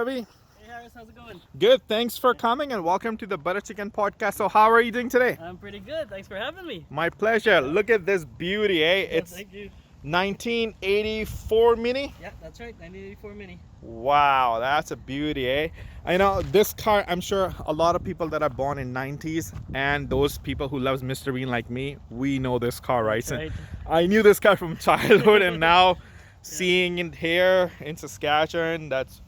Ravi? Hey Harris, how's it going? Good. Thanks for coming and welcome to the Butter Chicken Podcast. So, how are you doing today? I'm pretty good. Thanks for having me. My pleasure. Look at this beauty, eh? Yeah, It's thank you. 1984 Mini. Yeah, that's right. 1984 Mini. Wow, that's a beauty, eh? I know this car, I'm sure a lot of people that are born in 90s and those people who loves Mr. Bean like me, we know this car, right? That's right. I knew this car from childhood and now seeing it here in Saskatchewan, that's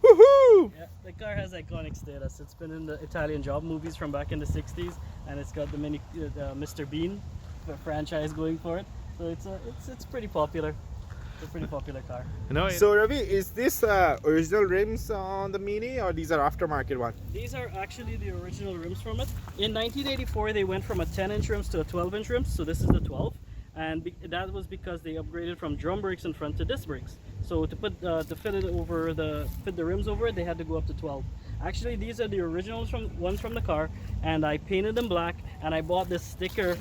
woohoo! Yeah, the car has iconic status. It's been in the Italian job movies from back in the 60s, and it's got the Mr. Bean franchise going for it. So it's pretty popular. It's a pretty popular car. No, so Ravi, is this original rims on the Mini or these are aftermarket one? These are actually the original rims from it. In 1984, they went from a 10-inch rims to a 12-inch rims. So this is the 12. And that was because they upgraded from drum brakes in front to disc brakes. So to fit the rims over it, they had to go up to 12. Actually, these are the originals ones from the car, and I painted them black. And I bought this sticker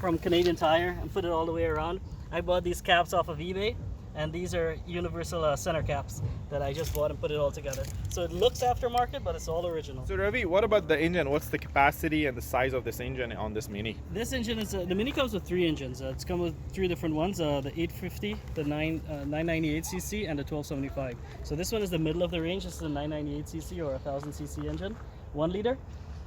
from Canadian Tire and put it all the way around. I bought these caps off of eBay, and these are universal center caps that I just bought and put it all together. So it looks aftermarket, but it's all original. So Ravi, what about the engine? What's the capacity and the size of this engine on this Mini? This engine is the Mini comes with 3 engines. It's come with 3 different ones: the 850, the 998cc, and the 1275. So this one is the middle of the range. This is a 998cc or 1000cc engine, 1 liter,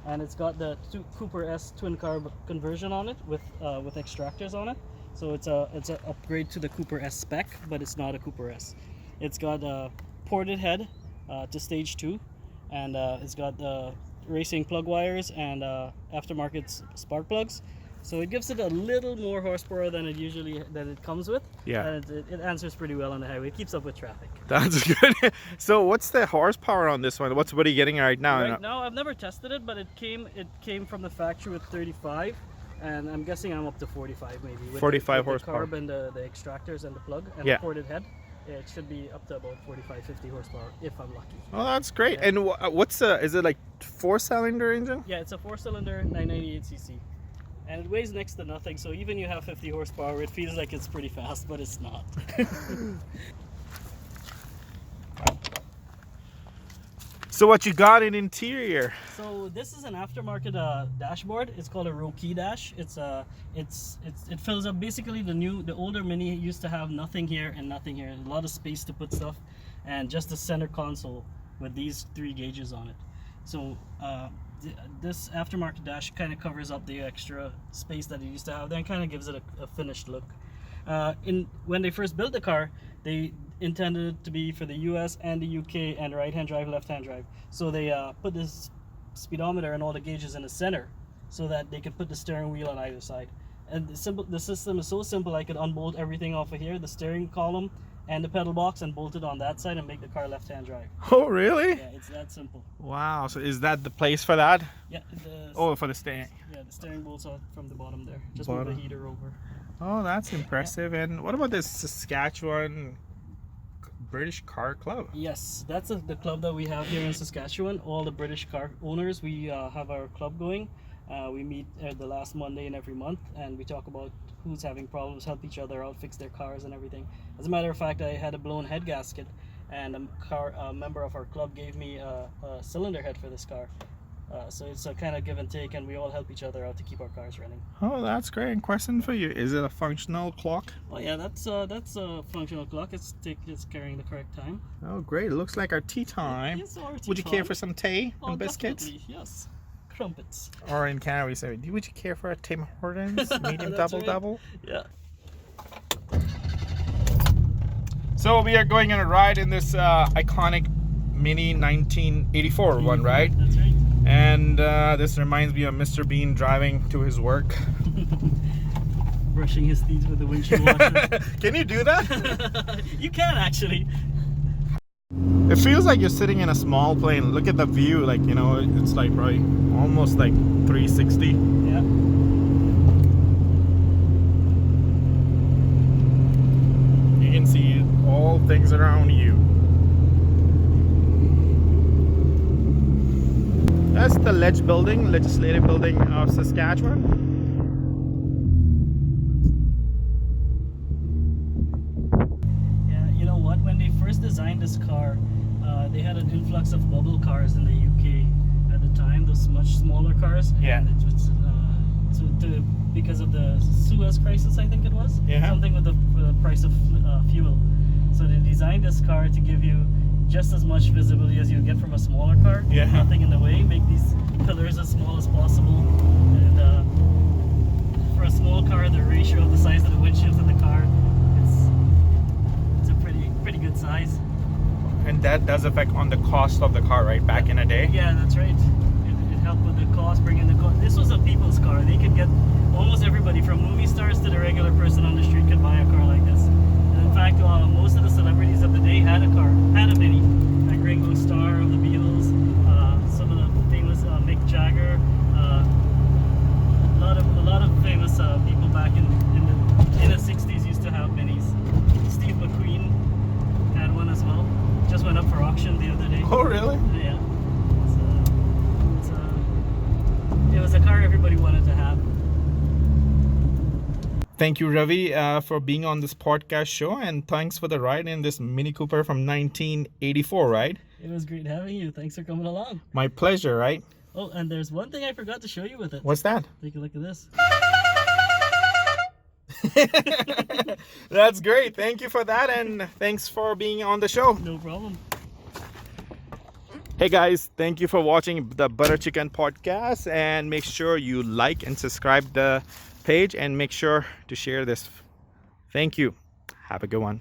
and it's got the Cooper S twin carb conversion on it with extractors on it. So it's an upgrade to the Cooper S spec, but it's not a Cooper S. It's got a ported head to stage 2, and it's got racing plug wires and aftermarket spark plugs. So it gives it a little more horsepower than it comes with. Yeah. And it answers pretty well on the highway. It keeps up with traffic. That's good. So what's the horsepower on this one? What are you getting right now? Right now, I've never tested it, but it came from the factory with 35. And I'm guessing I'm up to 45 maybe. With 45 the horsepower. carb and the extractors and the plug and Yeah. the ported head. Yeah, it should be up to about 45, 50 horsepower if I'm lucky. Oh, that's great. Yeah. And is it like 4-cylinder engine? Yeah, it's a 4-cylinder 998cc. And it weighs next to nothing, so even you have 50 horsepower, it feels like it's pretty fast, but it's not. So what you got in interior? So this is an aftermarket dashboard. It's called a row key dash. It fills up basically the older Mini used to have nothing here and nothing here. A lot of space to put stuff, and just a center console with these 3 gauges on it. So this aftermarket dash kind of covers up the extra space that it used to have there and kind of gives it a finished look. When they first built the car, they intended it to be for the US and the UK and right-hand drive, left-hand drive. So they put this speedometer and all the gauges in the center so that they could put the steering wheel on either side. And the system is so simple, I could unbolt everything off of here, the steering column and the pedal box, and bolt it on that side and make the car left-hand drive. Oh, really? Yeah, it's that simple. Wow. So is that the place for that? Yeah, For the steering. yeah, the steering bolts out from the bottom there. Just move the heater over. Oh, that's impressive. And what about this Saskatchewan British Car Club? Yes, that's the club that we have here in Saskatchewan. All the British car owners, we have our club going. We meet the last Monday in every month, and we talk about who's having problems, help each other out, fix their cars and everything. As a matter of fact, I had a blown head gasket, and a member of our club gave me a cylinder head for this car. So it's a kind of give and take, and we all help each other out to keep our cars running. Oh, that's great. And question for you: is it a functional clock? Oh yeah, that's a functional clock. It's carrying the correct time. Oh, great! It looks like our tea time. Yes, our tea Would you care time. for some tea Oh, and biscuits? definitely, yes. Crumpets. Or in Canada we say, would you care for a Tim Hortons medium That's double? Yeah. So we are going on a ride in this iconic Mini 1984 one, right? That's right. And this reminds me of Mr. Bean driving to his work. Brushing his teeth with the windshield washer. Can you do that? You can actually. It feels like you're sitting in a small plane. Look at the view, like, it's like right, almost like 360. Yeah. You can see all things around you. That's the Legislative Building of Saskatchewan. Yeah, you know what? When they first designed this car, they had an influx of bubble cars in the UK at the time. Those much smaller cars. Yeah. And it was, because of the Suez crisis, I think it was. Yeah. Something with the price of fuel. So they designed this car to give you just as much visibility as you get from a smaller car. Yeah. Nothing in the way. Make these pillars as small as possible. And for a small car, the ratio of the size of the windshield to the car, it's a pretty good size. And that does affect on the cost of the car, right? Back in the day. Yeah, that's right. It helped with the cost, bringing the cost. This was a people's car. They could get almost everybody, from movie stars to the regular person on the street, could buy a car like this. And in fact, most of the celebrities of the day had a Mini. Like Ringo Starr of the Beatles, some of the famous Mick Jagger, a lot of famous people back in the 60s used to have Minis. Steve McQueen had one as well. Just went up for auction the other day. Oh, really? Yeah. It was a car everybody wanted to have. Thank you, Ravi, for being on this podcast show, and thanks for the ride in this Mini Cooper from 1984, right? It was great having you. Thanks for coming along. My pleasure, right? Oh, and there's one thing I forgot to show you with it. What's that? Take a look at this. That's great. Thank you for that, and thanks for being on the show. No problem. Hey guys, thank you for watching the Butter Chicken podcast, and make sure you like and subscribe the page, and make sure to share this. Thank you. Have a good one.